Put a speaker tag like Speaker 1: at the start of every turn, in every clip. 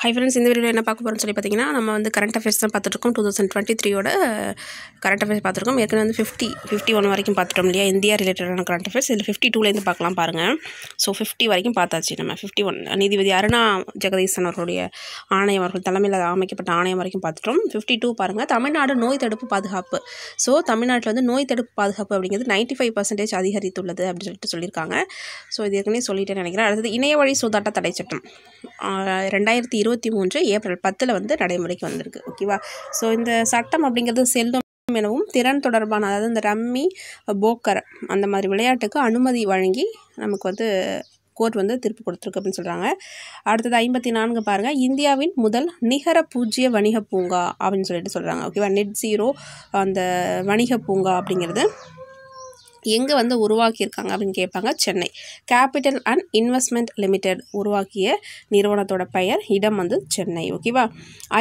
Speaker 1: Hi friends, இந்த வீடியோவில் என்ன பார்க்க போகிறோம்னு சொல்லி பார்த்தீங்கன்னா, நம்ம வந்து கரண்ட் அஃபேர்ஸ் தான் பார்த்துட்ருக்கோம். 2023யோட கரண்ட் அஃபேர்ஸ் பார்த்துருக்கோம். ஏற்கனவே வந்து 51 வரைக்கும் பார்த்துட்டோம் இல்லையா, இந்தியா ரிலேட்டடான கரண்ட் அஃபேர்ஸ். இதில் 52லேருந்து பார்க்கலாம் பாருங்கள். ஸோ 50 வரைக்கும் பார்த்தாச்சு. நம்ம 51 நீதிபதி அருணா ஜெகதீசன் அவர்களுடைய ஆணையம் அவர்கள் தலைமையில் அமைக்கப்பட்ட ஆணையம் வரைக்கும் பார்த்துட்டோம். 52 பாருங்கள், தமிழ்நாடு நோய் தடுப்பு பாதுகாப்பு. ஸோ தமிழ்நாட்டில் வந்து நோய் தடுப்பு பாதுகாப்பு அப்படிங்கிறது 95% அதிகரித்துள்ளது அப்படின்னு சொல்லியிருக்காங்க. ஸோ இது ஏற்கனவே சொல்லிட்டேன்னு நினைக்கிறேன். அடுத்தது இணைய வழி சூதாட்ட தடை சட்டம் 2023 ஏப்ரல் 10 வந்து நடைமுறைக்கு வந்திருக்கு. ஓகேவா. ஸோ இந்த சட்டம் அப்படிங்கிறது செல்வம் எனவும் திறன் தொடர்பான, அதாவது இந்த ரம்மி, போக்கர் அந்த மாதிரி விளையாட்டுக்கு அனுமதி வழங்கி நமக்கு வந்து கோர்ட் வந்து தீர்ப்பு கொடுத்துருக்கு அப்படின்னு சொல்கிறாங்க. அடுத்தது 54 பாருங்கள், இந்தியாவின் முதல் நிகர பூஜ்ஜிய வணிக பூங்கா அப்படின்னு சொல்லிட்டு சொல்கிறாங்க. ஓகேவா. நெட் ஜீரோ அந்த வணிக பூங்கா அப்படிங்கிறது எங்கே வந்து உருவாக்கியிருக்காங்க அப்படின்னு கேட்பாங்க. Chennai capital and investment limited உருவாக்கிய நிறுவனத்தோட பெயர், இடம் வந்து சென்னை. ஓகேவா.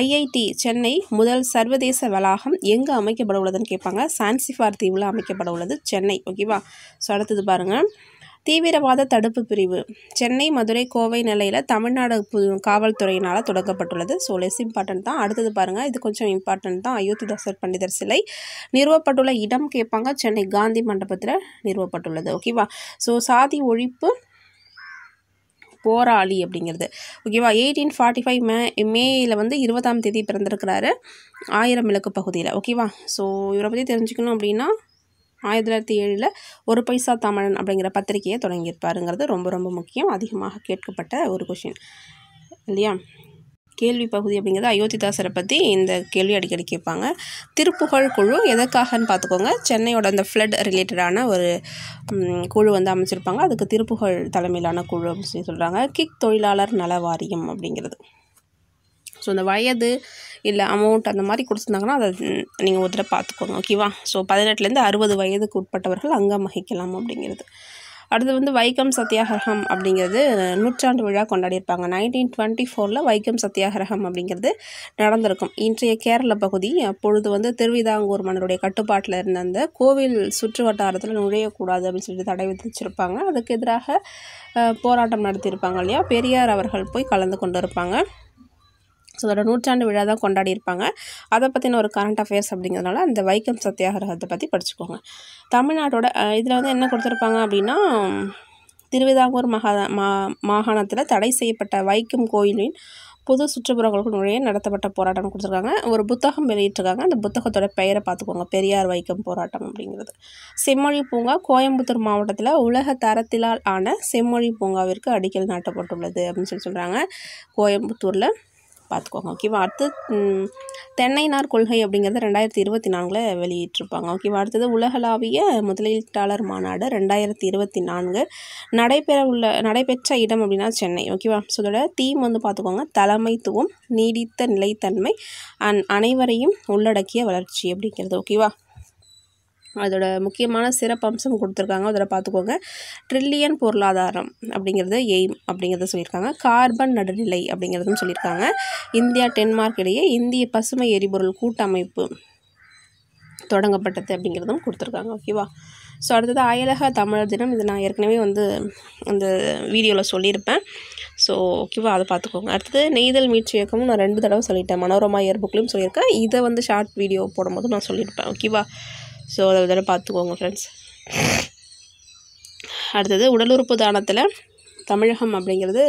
Speaker 1: ஐஐடி சென்னை முதல் சர்வதேச வளாகம் எங்கே அமைக்கப்பட உள்ளதுன்னு கேட்பாங்க. சான்சிபார் தீவில் அமைக்கப்பட உள்ளது சென்னை. ஓகேவா. ஸோ அடுத்தது பாருங்கள், தீவிரவாத தடுப்பு பிரிவு சென்னை, மதுரை, கோவை நிலையில் தமிழ்நாடு காவல்துறையினால் தொடங்கப்பட்டுள்ளது. ஸோ லெஸ் இம்பார்ட்டன்ட் தான். அடுத்தது பாருங்கள், இது கொஞ்சம் இம்பார்ட்டன்ட் தான். அயோத்திதாசர் பண்டிதர் சிலை நிறுவப்பட்டுள்ள இடம் கேட்பாங்க. சென்னை காந்தி மண்டபத்தில் நிறுவப்பட்டுள்ளது. ஓகேவா. ஸோ சாதி ஒழிப்பு போராளி அப்படிங்கிறது. ஓகேவா. 1845 மேயில் வந்து 20ஆம் தேதி பிறந்திருக்கிறாரு, 1000 விளக்கு பகுதியில். ஓகேவா. ஸோ இவரை பற்றி தெரிஞ்சுக்கணும் அப்படின்னா 1907 ஒரு பைசா தமிழன் அப்படிங்கிற பத்திரிகையை தொடங்கியிருப்பாருங்கிறது ரொம்ப ரொம்ப முக்கியம். அதிகமாக கேட்கப்பட்ட ஒரு கொஷின் இல்லையா. கேள்வி பகுதி அப்படிங்கிறது அயோத்திதாசரை பற்றி இந்த கேள்வி அடிக்கடி கேட்பாங்க. திருப்புகழ் குழு எதற்காகன்னு பார்த்துக்கோங்க. சென்னையோட அந்த ஃப்ளட் ரிலேட்டடான ஒரு குழு வந்து அமைச்சிருப்பாங்க. அதுக்கு திருப்புகழ் தலைமையிலான குழு அப்படின்னு சொல்லி சொல்கிறாங்க. கிக் தொழிலாளர் நல வாரியம் அப்படிங்கிறது. ஸோ இந்த வயது இல்லை அமௌண்ட் அந்த மாதிரி கொடுத்துருந்தாங்கன்னா அதை நீங்கள் ஒரு தடவை பார்த்துக்கோங்க. ஓகேவா. ஸோ 18லேருந்து 60 வயதுக்கு உட்பட்டவர்கள் அங்கம் வகிக்கலாம் அப்படிங்கிறது. அடுத்து வந்து வைக்கம் சத்தியாகிரகம் அப்படிங்கிறது நூற்றாண்டு விழா கொண்டாடியிருப்பாங்க. 1924 வைக்கம் சத்தியாகிரகம் அப்படிங்கிறது நடந்திருக்கும். இன்றைய கேரள பகுதி அப்பொழுது வந்து திருவிதாங்கூர் மன்னருடைய கட்டுப்பாட்டில் இருந்த அந்த கோவில் சுற்று வட்டாரத்தில் நுழையக்கூடாது அப்படின்னு சொல்லிட்டு தடை விதிச்சிருப்பாங்க. அதுக்கு எதிராக போராட்டம் நடத்தியிருப்பாங்க இல்லையா. பெரியார் அவர்கள் போய் கலந்து கொண்டு இருப்பாங்க. ஸோ அதோட நூற்றாண்டு விழா தான் கொண்டாடியிருப்பாங்க. அதை பற்றின ஒரு கரண்ட் அஃபேர்ஸ் அப்படிங்கிறதுனால அந்த வைக்கம் சத்தியாகிரகத்தை பற்றி படிச்சுக்கோங்க. தமிழ்நாட்டோட இதில் வந்து என்ன கொடுத்துருப்பாங்க அப்படின்னா, திருவிதாங்கூர் மாகாணத்தில் தடை செய்யப்பட்ட வைக்கம் கோயிலின் பொது சுற்றுப்புறங்களுக்கு நுழைய நடத்தப்பட்ட போராட்டம் கொடுத்துருக்காங்க. ஒரு புத்தகம் வெளியிட்டிருக்காங்க. அந்த புத்தகத்தோட பெயரை பார்த்துக்கோங்க, பெரியார் வைக்கம் போராட்டம் அப்படிங்கிறது. செம்மொழி பூங்கா கோயம்புத்தூர் மாவட்டத்தில் உலக தரத்திலால் ஆன செம்மொழி பூங்காவிற்கு அடிக்கல் நாட்டப்பட்டுள்ளது அப்படின்னு சொல்கிறாங்க. கோயம்புத்தூரில் பார்த்துக்கோங்க. ஓகேவா. அடுத்து தென்னை நார் கொள்கை அப்படிங்கிறது 2024 வெளியிட்டிருப்பாங்க. ஓகேவா. அடுத்தது உலகளாவிய முதலீட்டாளர் மாநாடு 2024 நடைபெற்ற இடம் அப்படின்னா சென்னை. ஓகேவா. ஸோ இதோட தீம் வந்து பார்த்துக்கோங்க, தலைமைத்துவம், நீடித்த நிலைத்தன்மை அண்ட் அனைவரையும் உள்ளடக்கிய வளர்ச்சி அப்படிங்கிறது. ஓகேவா. அதோட முக்கியமான சிறப்பம்சம் கொடுத்துருக்காங்க, அதில் பார்த்துக்கோங்க. ட்ரில்லியன் பொருளாதாரம் அப்படிங்கிறது எய்ம் அப்படிங்கிறத சொல்லியிருக்காங்க. கார்பன் நடுநிலை அப்படிங்கிறதும் சொல்லியிருக்காங்க. இந்தியா டென்மார்க் இடையே இந்திய பசுமை எரிபொருள் கூட்டமைப்பு தொடங்கப்பட்டது அப்படிங்கிறதும் கொடுத்துருக்காங்க. ஓகேவா. ஸோ அடுத்தது அயலக தமிழர் தினம். இது நான் ஏற்கனவே வந்து அந்த வீடியோவில் சொல்லியிருப்பேன். ஸோ ஓகேவா, அதை பார்த்துக்கோங்க. அடுத்தது நெய்தல் மீட்சி இயக்கமும் நான் 2 தடவை சொல்லிட்டேன். மனோரமா இயர்புக்லையும் சொல்லியிருக்கேன். இதை வந்து ஷார்ட் வீடியோ போடும்போது நான் சொல்லியிருப்பேன். ஓகேவா. ஸோ அதை இதெல்லாம் பார்த்துக்கோங்க ஃப்ரெண்ட்ஸ். அடுத்தது உடல் உறுப்பு தானத்தில் தமிழகம் அப்படிங்கிறது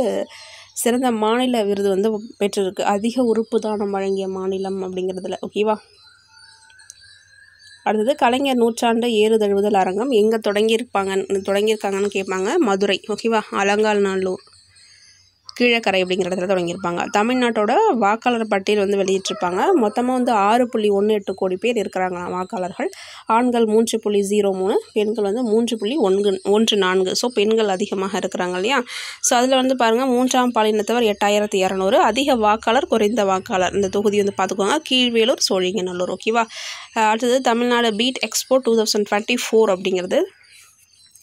Speaker 1: சிறந்த மாநில விருது வந்து பெற்றிருக்கு. அதிக உறுப்பு தானம் வழங்கிய மாநிலம் அப்படிங்கிறதுல. அடுத்தது கலைஞர் நூற்றாண்டு ஏறுதழுவுதல் அரங்கம் எங்கே தொடங்கியிருக்காங்கன்னு கேட்பாங்க. மதுரை. ஓகேவா. அலங்காநல்லூர் கீழக்கரை அப்படிங்கிற இடத்துல தொடங்கியிருப்பாங்க. தமிழ்நாட்டோட வாக்காளர் பட்டியல் வந்து வெளியிட்டிருப்பாங்க. மொத்தமாக வந்து 6.18 கோடி பேர் இருக்கிறாங்க வாக்காளர்கள். ஆண்கள் 3.03, பெண்கள் வந்து 3.14. ஸோ பெண்கள் அதிகமாக இருக்கிறாங்க இல்லையா. ஸோ அதில் வந்து பாருங்கள், 3ஆம் பாலினத்தவர் 8200. அதிக வாக்காளர் குறைந்த வாக்காளர் இந்த தொகுதி வந்து பார்த்துக்கோங்க. கீழ்வேலூர், சோழிங்கநல்லூர். ஓகேவா. அடுத்தது தமிழ்நாடு பீட் எக்ஸ்போ 2024 அப்படிங்கிறது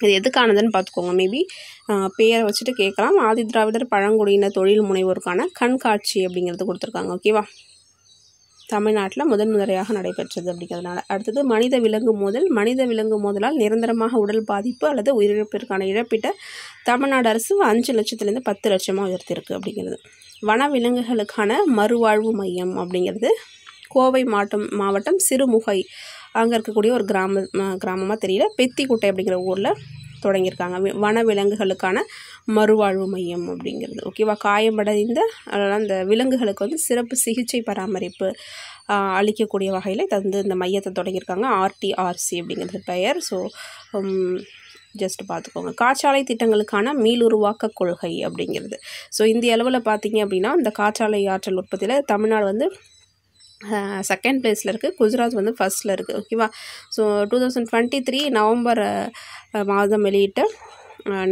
Speaker 1: இது எதுக்கானதுன்னு பார்த்துக்கோங்க. மேபி பேரை வச்சுட்டு கேட்கலாம். ஆதி திராவிடர் பழங்குடியினர் தொழில் முனைவோருக்கான கண்காட்சி அப்படிங்கிறது கொடுத்துருக்காங்க. ஓகேவா. தமிழ்நாட்டில் முதன்முறையாக நடைபெற்றது அப்படிங்கிறதுனால. அடுத்தது மனித விலங்கு மோதல். மனித விலங்கு மோதலால் நிரந்தரமாக உடல் பாதிப்பு அல்லது உயிரிழப்பிற்கான இழப்பீட்டை தமிழ்நாடு அரசு 5 லட்சத்துலேருந்து 10 லட்சமாக உயர்த்தியிருக்கு அப்படிங்கிறது. வன விலங்குகளுக்கான மறுவாழ்வு மையம் அப்படிங்கிறது கோவை மாவட்டம் சிறுமுகை அங்கே இருக்கக்கூடிய ஒரு கிராமமாக தெரியல, பெத்திக்குட்டை அப்படிங்கிற ஊரில் தொடங்கியிருக்காங்க வன விலங்குகளுக்கான மறுவாழ்வு மையம் அப்படிங்கிறது. ஓகேவா. காயமடைந்த அந்த விலங்குகளுக்கு வந்து சிறப்பு சிகிச்சை பராமரிப்பு அளிக்கக்கூடிய வகையில் இந்த மையத்தை தொடங்கியிருக்காங்க. RTRC அப்படிங்கிறது பெயர். ஸோ ஜஸ்ட் பார்த்துக்கோங்க. காற்றாலை திட்டங்களுக்கான மீளுருவாக்க கொள்கை அப்படிங்கிறது. ஸோ இந்திய அளவில் பார்த்தீங்க அப்படின்னா இந்த காற்றாலை ஆற்றல் உற்பத்தியில் தமிழ்நாடு வந்து 2nd பிளேஸில் இருக்குது, குஜராத் வந்து 1ஸ்ட்டில் இருக்குது. ஓகேவா. ஸோ 2023 நவம்பர் மாதம் வெளியிட்ட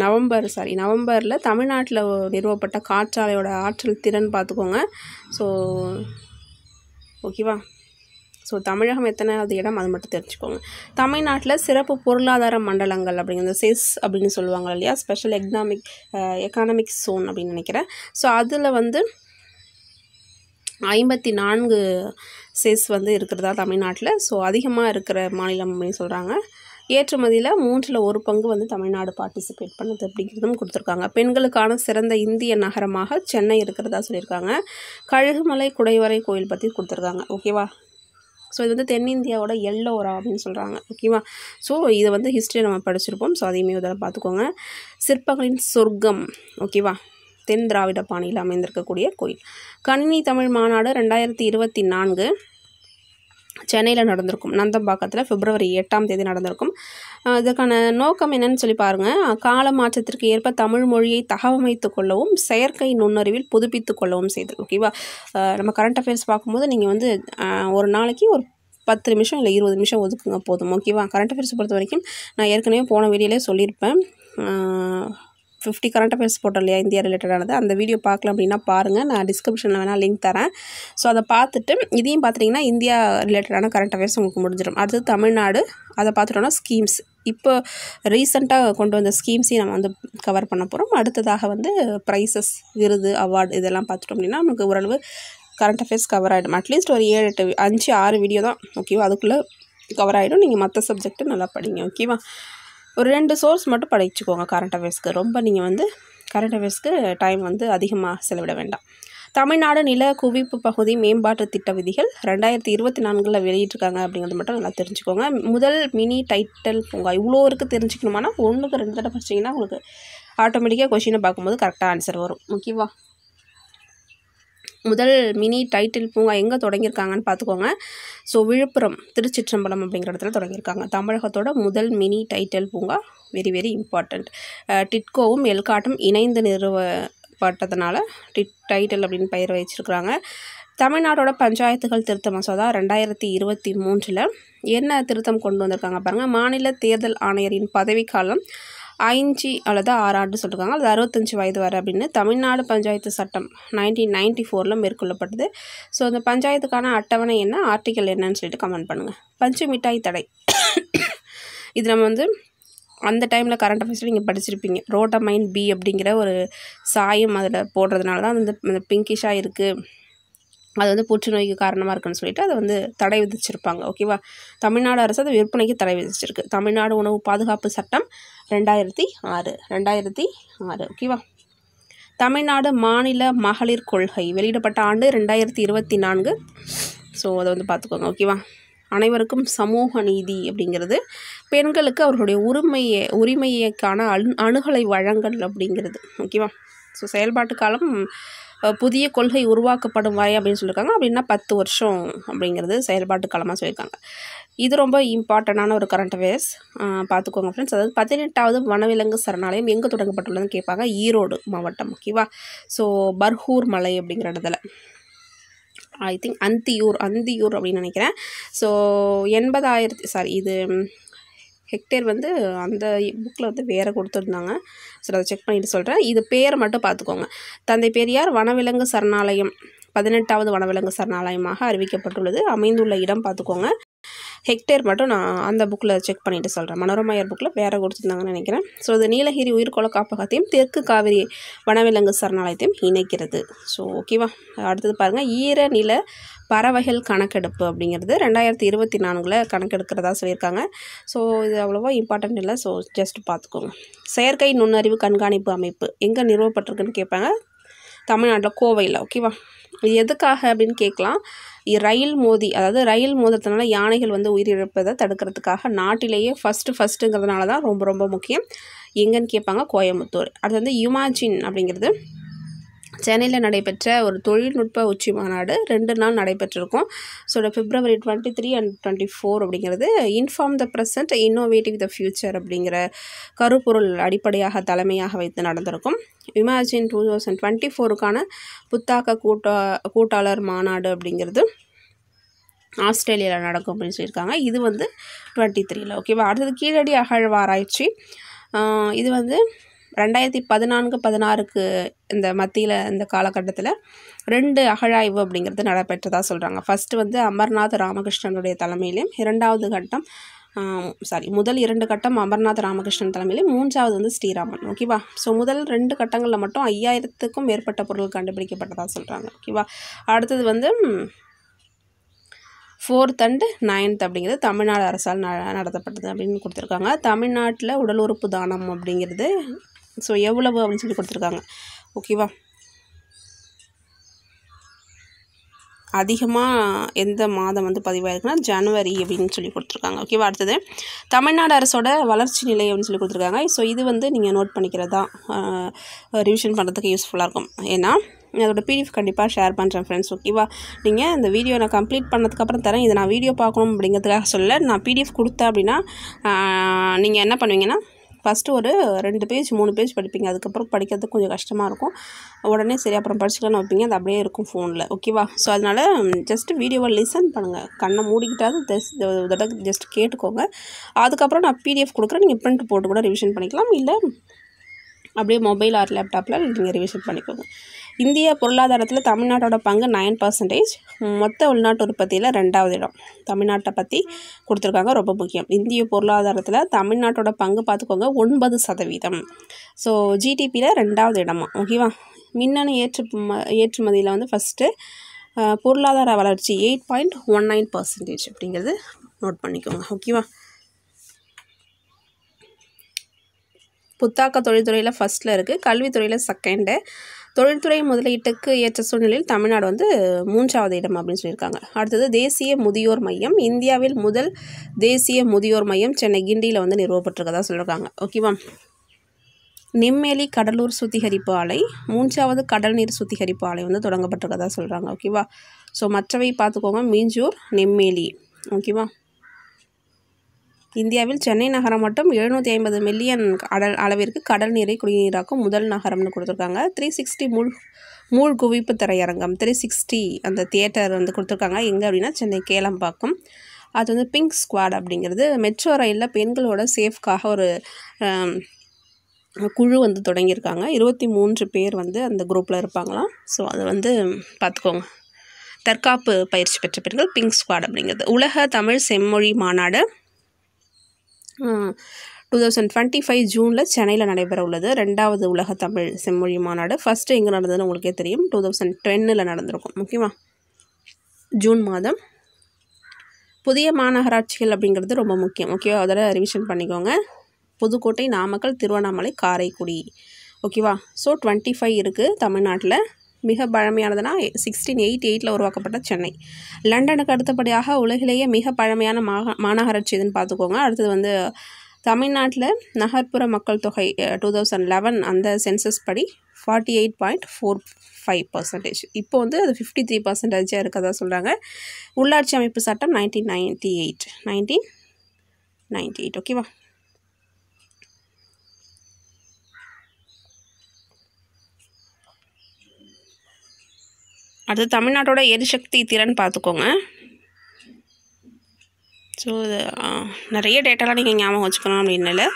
Speaker 1: நவம்பரில் தமிழ்நாட்டில் நிறுவப்பட்ட காற்றாலையோட ஆற்றல் திறன் பார்த்துக்கோங்க. ஸோ ஓகேவா. ஸோ தமிழகம் எத்தனாவது இடம் அது மட்டும் தெரிஞ்சுக்கோங்க. தமிழ்நாட்டில் சிறப்பு பொருளாதார மண்டலங்கள் அப்படிங்கிறது செஸ் அப்படின்னு சொல்லுவாங்க இல்லையா, ஸ்பெஷல் எக்கானமிக் ஜோன் அப்படின்னு நினைக்கிறேன். ஸோ அதில் வந்து 54 செஸ் வந்து இருக்கிறதா தமிழ்நாட்டில். ஸோ அதிகமாக இருக்கிற மாநிலம் அப்படின்னு சொல்கிறாங்க. ஏற்றுமதியில் 1/3 பங்கு வந்து தமிழ்நாடு பார்ட்டிசிபேட் பண்ணுது அப்படிங்கிறதும் கொடுத்துருக்காங்க. பெண்களுக்கான சிறந்த இந்திய நகரமாக சென்னை இருக்கிறதா சொல்லியிருக்காங்க. கழுகுமலை குடைவரை கோயில் பற்றி கொடுத்துருக்காங்க. ஓகேவா. ஸோ இது வந்து தென்னிந்தியாவோட எல்லோரா அப்படின்னு சொல்கிறாங்க. ஓகேவா. ஸோ இதை வந்து ஹிஸ்ட்ரி நம்ம படிச்சிருப்போம். ஸோ அதையுமே இதெல்லாம் பார்த்துக்கோங்க. சிற்பங்களின் சொர்க்கம். ஓகேவா. தென் திராவிட பாணியில் அமைந்திருக்கக்கூடிய கோயில். கணினி தமிழ் மாநாடு 2024 சென்னையில் நடந்திருக்கும். நந்தம்பாக்கத்தில் February 8 நடந்திருக்கும். இதற்கான நோக்கம் என்னன்னு சொல்லி பாருங்கள். கால மாற்றத்திற்கு ஏற்ப தமிழ் மொழியை தகவமைத்து கொள்ளவும் செயற்கை நுண்ணறிவில் புதுப்பித்து கொள்ளவும் செய்தல். ஓகேவா. நம்ம கரண்ட் அஃபேர்ஸ் பார்க்கும்போது நீங்கள் வந்து ஒரு நாளைக்கு ஒரு 10 நிமிஷம் இல்லை 20 நிமிஷம் ஒதுக்குங்க போதும். ஓகேவா. கரண்ட் அஃபேர்ஸ் பொறுத்த வரைக்கும் நான் ஏற்கனவே போன வீடியோலே சொல்லியிருப்பேன். 50 கரண்ட் அஃபேர்ஸ் போட்டோம் இல்லையா, இந்தியா ரிலேட்டடானது. அந்த வீடியோ பார்க்கலாம் அப்படின்னா பாருங்கள், நான் டிஸ்கிரிப்ஷனில் வேணால் லிங்க் தரேன். ஸோ அதை பார்த்துட்டு இதையும் பார்த்துட்டிங்கன்னா இந்தியா ரிலேட்டடான கரண்ட் அஃபேர்ஸ் உங்களுக்கு முடிஞ்சிடும். அடுத்தது தமிழ்நாடு, அதை பார்த்துட்டோன்னா ஸ்கீம்ஸ், இப்போ ரீசெண்டாக கொண்டு வந்த ஸ்கீம்ஸையும் நம்ம வந்து கவர் பண்ண போகிறோம். அடுத்ததாக வந்து ப்ரைஸஸ், விருது, அவார்டு இதெல்லாம் பார்த்துட்டோம் அப்படின்னா நமக்கு ஓரளவு கரண்ட் அஃபேர்ஸ் கவர் ஆகிடும். அட்லீஸ்ட் ஒரு 5-6 வீடியோ தான். ஓகேவா. அதுக்குள்ளே கவர் ஆகிடும். நீங்கள் மற்ற சப்ஜெக்ட்டு நல்லா படிங்க. ஓகேவா. ஒரு 2 சோர்ஸ் மட்டும் படிச்சுக்கோங்க கரண்ட் அஃபேர்ஸ்க்கு. ரொம்ப நீங்கள் வந்து கரண்ட் அஃபேர்ஸ்க்கு டைம் வந்து அதிகமாக செலவிட வேண்டாம். தமிழ்நாடு நில குவிப்பு பகுதி மேம்பாட்டு திட்ட விதிகள் 2024 வெளியிட்டிருக்காங்க அப்படிங்கிறது மட்டும் நல்லா தெரிஞ்சுக்கோங்க. முதல் மினி டைட்டில் பூங்கா இவ்வளோ இருக்குது தெரிஞ்சுக்கணுமானா 1க்கு 2 தடவை படிச்சிங்கன்னா உங்களுக்கு ஆட்டோமேட்டிக்காக கொஷினை பார்க்கும்போது கரெக்டாக ஆன்சர் வரும். ஓகேவா. முதல் மினி டைட்டில் பூங்கா எங்கே தொடங்கியிருக்காங்கன்னு பார்த்துக்கோங்க. ஸோ விழுப்புரம், திருச்சிற்றம்பலம் அப்படிங்கிற இடத்துல தொடங்கியிருக்காங்க. தமிழகத்தோட முதல் மினி டைட்டில் பூங்கா வெரி வெரி இம்பார்ட்டண்ட். டிட்கோவும் எல்காட்டும் இணைந்து நிறுவப்பட்டதுனால டைட்டில் அப்படின்னு பெயர் வச்சிருக்கிறாங்க. தமிழ்நாட்டோட பஞ்சாயத்துகள் திருத்த மசோதா 2023 என்ன திருத்தம் கொண்டு வந்திருக்காங்க பாருங்கள். மாநில தேர்தல் ஆணையரின் பதவிக்காலம் 5 அல்லது 6 ஆண்டு சொல்லியிருக்காங்க. அது 65 வயது வரை அப்படின்னு தமிழ்நாடு பஞ்சாயத்து சட்டம் 1994 மேற்கொள்ளப்பட்டது. ஸோ அந்த பஞ்சாயத்துக்கான அட்டவணை என்ன, ஆர்டிக்கல் என்னன்னு சொல்லிட்டு கமெண்ட் பண்ணுங்கள். பஞ்சு மிட்டாய் தடை இது நம்ம வந்து அந்த டைமில் கரண்ட் அஃபேர்ஸில் நீங்கள் படிச்சிருப்பீங்க. ரோட்டமைன் B அப்படிங்கிற ஒரு சாயம் அதில் போடுறதுனால தான் அந்த பிங்கிஷாக இருக்குது, அது வந்து புற்றுநோய்க்கு காரணமாக இருக்குன்னு சொல்லிட்டு அதை வந்து தடை விதிச்சிருப்பாங்க. ஓகேவா. தமிழ்நாடு அரசு அதை விற்பனைக்கு தடை விதிச்சிருக்கு. தமிழ்நாடு உணவு பாதுகாப்பு சட்டம் 2006. ஓகேவா. தமிழ்நாடு மாநில மகளிர் கொள்கை வெளியிடப்பட்ட ஆண்டு 2024. ஸோ அதை வந்து பார்த்துக்கோங்க. ஓகேவா. அனைவருக்கும் சமூக நீதி அப்படிங்கிறது பெண்களுக்கு அவர்களுடைய உரிமையைக்கான அணுகலை வழங்கல் அப்படிங்கிறது. ஓகேவா. ஸோ செயல்பாட்டு காலம் புதிய கொள்கை உருவாக்கப்படும் வரை அப்படின்னு சொல்லியிருக்காங்க. அப்படின்னா 10 வருஷம் அப்படிங்கிறது செயல்பாட்டு காலமாக சொல்லியிருக்காங்க. இது ரொம்ப இம்பார்ட்டண்டான ஒரு கரண்ட் அஃபேர்ஸ் பார்த்துக்கோங்க ஃப்ரெண்ட்ஸ். அதாவது 18வது வனவிலங்கு சரணாலயம் எங்கே தொடங்கப்பட்டுள்ளதுன்னு கேட்பாங்க. ஈரோடு மாவட்டம். ஓகேவா. ஸோ பர்ஹூர் மலை அப்படிங்கிற இடத்துல ஐ திங்க் அந்தியூர் அப்படின்னு நினைக்கிறேன். ஸோ 80,000 இது ஹெக்டேர் வந்து அந்த புக்கில் வந்து வேறு கொடுத்துருந்தாங்க. ஸோ அதை செக் பண்ணிவிட்டு சொல்கிறேன். இது பேரை மட்டும் பார்த்துக்கோங்க. தந்தை பெரியார் வனவிலங்கு சரணாலயம் 18வது வனவிலங்கு சரணாலயமாக அறிவிக்கப்பட்டுள்ளது. அமைந்துள்ள இடம் பார்த்துக்கோங்க. ஹெக்டேர் மட்டும் நான் அந்த புக்கில் செக் பண்ணிவிட்டு சொல்கிறேன். மனோரமா இயர் புக்கில் வேறு கொடுத்துருந்தாங்கன்னு நினைக்கிறேன். ஸோ இது நீலகிரி உயிர்கோள காப்பகத்தையும் தெற்கு காவிரி வனவிலங்கு சரணாலயத்தையும் இணைக்கிறது. ஸோ ஓகேவா. அடுத்தது பாருங்கள், ஈரநில பறவைகள் கணக்கெடுப்பு அப்படிங்கிறது 2024 கணக்கெடுக்கிறதா சொல்லியிருக்காங்க. ஸோ இது அவ்வளோவா இம்பார்ட்டன்ட் இல்லை. ஸோ ஜஸ்ட் பார்த்துக்கோங்க. செயற்கை நுண்ணறிவு கண்காணிப்பு அமைப்பு எங்கே நிறுவப்பட்டிருக்குன்னு கேட்பாங்க. தமிழ்நாட்டில் கோவையில். ஓகேவா. இது எதுக்காக அப்படின்னு கேட்கலாம். ரயில் மோதத்தினால யானைகள் வந்து உயிரிழப்பதை தடுக்கிறதுக்காக நாட்டிலேயே ஃபஸ்ட்டுங்கிறதுனால தான் ரொம்ப ரொம்ப முக்கியம். எங்கன்னு கேட்பாங்க, கோயம்புத்தூர். அடுத்து வந்து யுமாஜின் அப்படிங்கிறது சென்னையில் நடைபெற்ற ஒரு தொழில்நுட்ப உச்சி மாநாடு 2 நாள் நடைபெற்றிருக்கும். ஸோ February 23 and 24 அப்படிங்கிறது inform the present innovative the future அப்படிங்கிற கருப்பொருள் அடிப்படையாக தலைமையாக வைத்து நடந்திருக்கும். இமேஜின் 2024க்கான புத்தாக்க கூட்டாளர் மாநாடு அப்படிங்கிறது ஆஸ்திரேலியாவில் நடக்கும் அப்படின்னு சொல்லியிருக்காங்க. இது வந்து 23. ஓகேவா. அடுத்தது கீழடி அகழ்வாராய்ச்சி. இது வந்து 2014-16 இந்த மத்தியில் இந்த காலகட்டத்தில் 2 அகழாய்வு அப்படிங்கிறது நடைபெற்றதாக சொல்கிறாங்க. ஃபஸ்ட்டு வந்து அமர்நாத் ராமகிருஷ்ணனுடைய தலைமையிலையும், முதல் 2 கட்டம் அமர்நாத் ராமகிருஷ்ணன் தலைமையிலையும், 3வது வந்து ஸ்ரீராமன். ஓகேவா. ஸோ முதல் 2 கட்டங்களில் மட்டும் 5000க்கும் மேற்பட்ட பொருட்கள் கண்டுபிடிக்கப்பட்டதாக சொல்கிறாங்க. ஓகேவா. அடுத்தது வந்து 4th and 9th அப்படிங்கிறது தமிழ்நாடு அரசால் நடத்தப்பட்டது அப்படின்னு கொடுத்துருக்காங்க. தமிழ்நாட்டில் உடல் உறுப்பு தானம் அப்படிங்கிறது ஸோ எவ்வளவு அப்படின்னு சொல்லி கொடுத்துருக்காங்க. ஓகேவா. அதிகமாக எந்த மாதம் வந்து பதிவாயிருக்குன்னா ஜனவரி அப்படின்னு சொல்லி கொடுத்துருக்காங்க. ஓகேவா. அடுத்தது தமிழ்நாடு அரசோட வளர்ச்சி நிலை அப்படின்னு சொல்லி கொடுத்துருக்காங்க. ஸோ இது வந்து நீங்கள் நோட் பண்ணிக்கிறதா ரிவிஷன் பண்ணுறதுக்கு யூஸ்ஃபுல்லாக இருக்கும். ஏன்னா அதோட PDF கண்டிப்பாக ஷேர் பண்ணுறேன் ஃப்ரெண்ட்ஸ். ஓகேவா. நீங்கள் இந்த வீடியோ நான் கம்ப்ளீட் பண்ணதுக்கப்புறம் தரேன். இதை நான் வீடியோ பார்க்கணும் அப்படிங்கிறதுக்காக சொல்ல, நான் PDF கொடுத்தேன் அப்படின்னா நீங்கள் என்ன பண்ணுவீங்கன்னா ஃபஸ்ட்டு ஒரு 2 பேஜ் 3 பேஜ் படிப்பீங்க. அதுக்கப்புறம் படிக்கிறதுக்கு கொஞ்சம் கஷ்டமாக இருக்கும். உடனே சரி அப்புறம் படிச்சுக்கலான்னு வைப்பீங்க. அது அப்படியே இருக்கும் ஃபோனில். ஓகேவா. ஸோ அதனால் ஜஸ்ட்டு வீடியோவை லிசன் பண்ணுங்கள். கண்ணை மூடிக்கிட்டாவது ஜஸ்ட் கேட்டுக்கோங்க. அதுக்கப்புறம் நான் PDF கொடுக்குறேன். நீங்கள் பிரிண்ட் போட்டு கூட ரிவிஷன் பண்ணிக்கலாம். இல்லை அப்படியே மொபைல் ஆர் லேப்டாப்பில் நீங்கள் ரிவிஷன் பண்ணிக்கோங்க. இந்திய பொருளாதாரத்தில் தமிழ்நாட்டோட பங்கு 9%. மொத்த உள்நாட்டு உற்பத்தியில் 2வது இடம். தமிழ்நாட்டை பற்றி கொடுத்துருக்காங்க, ரொம்ப முக்கியம். இந்திய பொருளாதாரத்தில் தமிழ்நாட்டோட பங்கு பார்த்துக்கோங்க 9%. ஸோ GDPயில் 2வது இடமா. ஓகேவா. மின்னணு ஏற்றுமதியில் வந்து ஃபஸ்ட்டு, பொருளாதார வளர்ச்சி 8.19% அப்படிங்கிறது நோட் பண்ணிக்கோங்க. ஓகேவா. புத்தாக்க தொழில்துறையில் ஃபஸ்ட்டில் இருக்குது, கல்வித்துறையில் 2nd, தொழில்துறை முதலீட்டுக்கு ஏற்ற சூழ்நிலையில் தமிழ்நாடு வந்து 3வது இடம் அப்படின்னு சொல்லியிருக்காங்க. அடுத்தது தேசிய முதியோர் மையம். இந்தியாவில் முதல் தேசிய முதியோர் மையம் சென்னை கிண்டியில் வந்து நிறுவப்பட்டிருக்கதா சொல்லியிருக்காங்க. ஓகேவா. நெம்மேலி கடலூர் சுத்திகரிப்பு ஆலை, 3வது கடல்நீர் சுத்திகரிப்பு ஆலை வந்து தொடங்கப்பட்டிருக்கதா சொல்கிறாங்க. ஓகேவா. ஸோ மற்றவை பார்த்துக்கோங்க, மீஞ்சூர், நெம்மேலி. ஓகேவா. இந்தியாவில் சென்னை நகரம் மட்டும் 750 மில்லியன் அளவிற்கு கடல் நீரை குடிநீராக்கும் முதல் நகரம்னு கொடுத்துருக்காங்க. 360 மூழ்குவிப்பு திரையரங்கம் 360 அந்த தியேட்டர் வந்து கொடுத்துருக்காங்க. எங்கே அப்படின்னா சென்னை கேளம்பாக்கம். அது வந்து பிங்க் ஸ்குவாட் அப்படிங்கிறது மெட்ரோ ரயிலில் பெண்களோட சேஃப்காக ஒரு குழு வந்து தொடங்கியிருக்காங்க. 23 பேர் வந்து அந்த குரூப்பில் இருப்பாங்களாம். ஸோ அது வந்து பார்த்துக்கோங்க. தற்காப்பு பயிற்சி பெற்ற பெண்கள் பிங்க் ஸ்குவாட் அப்படிங்கிறது. உலக தமிழ் செம்மொழி மாநாடு 2025 ஜூனில் சென்னையில் நடைபெற உள்ளது. 2வது உலக தமிழ் செம்மொழி மாநாடு. ஃபஸ்ட்டு எங்கே நடந்ததுன்னு உங்களுக்கே தெரியும், 2010 நடந்திருக்கும். முக்கியமாக ஜூன் மாதம். புதிய மாநகராட்சிகள் அப்படிங்கிறது ரொம்ப முக்கியம். ஓகேவா. அதோட ரிவிஷன் பண்ணிக்கோங்க. புதுக்கோட்டை, நாமக்கல், திருவண்ணாமலை, காரைக்குடி. ஓகேவா. ஸோ 25 இருக்குது தமிழ்நாட்டில். மிக பழமையானதுன்னா 1688 உருவாக்கப்பட்ட சென்னை. லண்டனுக்கு அடுத்தபடியாக உலகிலேயே மிக பழமையான மாநகராட்சி எதுன்னு பார்த்துக்கோங்க. அடுத்தது வந்து தமிழ்நாட்டில் நகர்ப்புற மக்கள் தொகை 2011 அந்த சென்சஸ் படி 48.45%. இப்போ வந்து அது 53% இருக்கதா சொல்கிறாங்க. உள்ளாட்சி அமைப்பு சட்டம் 1998. ஓகேவா. அடுத்து தமிழ்நாட்டோட எரிசக்தி திறன் பார்த்துக்கோங்க. ஸோ இது நிறைய டேட்டாலாம் நீங்கள் ஞாபகம் வச்சுக்கணும் அப்படின்னு இல்லை,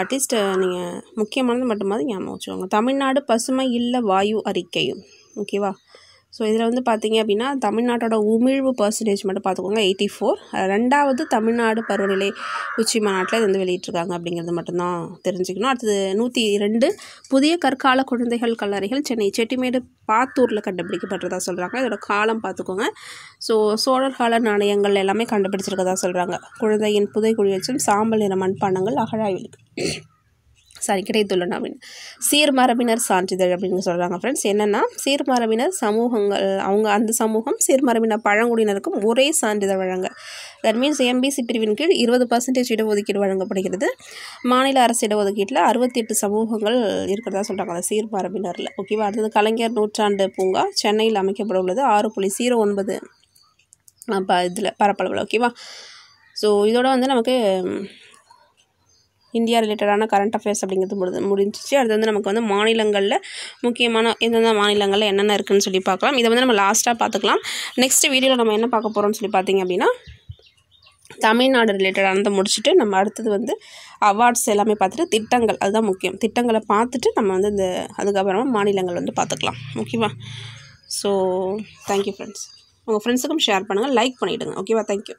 Speaker 1: அட்லீஸ்ட் நீங்கள் முக்கியமானது மட்டுமாவது ஞாபகம் வச்சுக்கோங்க. தமிழ்நாடு பசுமை இல்ல வாயு அறிக்கை. ஓகேவா. ஸோ இதில் வந்து பார்த்திங்க அப்படின்னா தமிழ்நாட்டோட உமிழ்வு பர்சன்டேஜ் மட்டும் பார்த்துக்கோங்க 84. ரெண்டாவது தமிழ்நாடு பருவநிலை உச்சி மாநாட்டில் இது வந்து வெளியிட்டிருக்காங்க அப்படிங்கிறது மட்டும்தான் தெரிஞ்சுக்கணும். அடுத்தது 102 புதிய கற்கால குழந்தைகள் கல்லறைகள் சென்னை செட்டிமேடு பாத்தூரில் கண்டுபிடிக்கப்பட்டதாக சொல்கிறாங்க. இதோட காலம் பார்த்துக்கோங்க. ஸோ சோழர் கால நாணயங்கள் எல்லாமே கண்டுபிடிச்சிருக்கதா சொல்கிறாங்க. குழந்தையின் புதைக்குழியச்சும் சாம்பல் நிற மண்பாண்டங்கள் அகழாய்வுக்கு கிடைத்துள்ளன அப்படின்னு சீர்மரபினர் சான்றிதழ் அப்படின்னு சொல்கிறாங்க. ஃப்ரெண்ட்ஸ் என்னென்னா சீர்மரபினர் சமூகங்கள் அவங்க அந்த சமூகம் சீர்மரபினர் பழங்குடியினருக்கும் ஒரே சான்றிதழ் வழங்க. தட் மீன்ஸ் எம்பிசி பிரிவின் கீழ் 20% இடஒதுக்கீடு வழங்கப்படுகிறது. மாநில அரசு இடஒதுக்கீட்டில் 68 சமூகங்கள் இருக்கிறதா சொல்கிறாங்க அந்த சீர்மரபினரில். ஓகேவா. அடுத்தது கலைஞர் நூற்றாண்டு பூங்கா சென்னையில் அமைக்கப்பட உள்ளது 6.09 இதில் பரப்பளவில். ஓகேவா. ஸோ இதோட வந்து நமக்கு இந்தியா ரிலேட்டடான கரண்ட் அஃபேர்ஸ் அப்படிங்கிறது முடிஞ்சிச்சு. அடுத்து வந்து நமக்கு வந்து மாநிலங்களில் முக்கியமான எந்தெந்த மாநிலங்களில் என்னென்ன இருக்குதுன்னு சொல்லி பார்க்கலாம். இதை வந்து நம்ம லாஸ்ட்டாக பார்த்துக்கலாம். நெக்ஸ்ட் வீடியோவில் நம்ம என்ன பார்க்க போகிறோம்னு சொல்லி பார்த்திங்க அப்படின்னா தமிழ்நாடு ரிலேட்டடானதை முடிச்சுட்டு நம்ம அடுத்தது வந்து அவார்ட்ஸ் எல்லாமே பார்த்துட்டு திட்டங்கள் அதுதான் முக்கியம். திட்டங்களை பார்த்துட்டு நம்ம வந்து இந்த அதுக்கப்புறமா மாநிலங்கள் வந்து பார்த்துக்கலாம். ஓகேவா. So thank you friends. உங்கள் ஃப்ரெண்ட்ஸுக்கும் ஷேர் பண்ணுங்கள், லைக் பண்ணிவிடுங்க. ஓகேவா. தேங்க்யூ.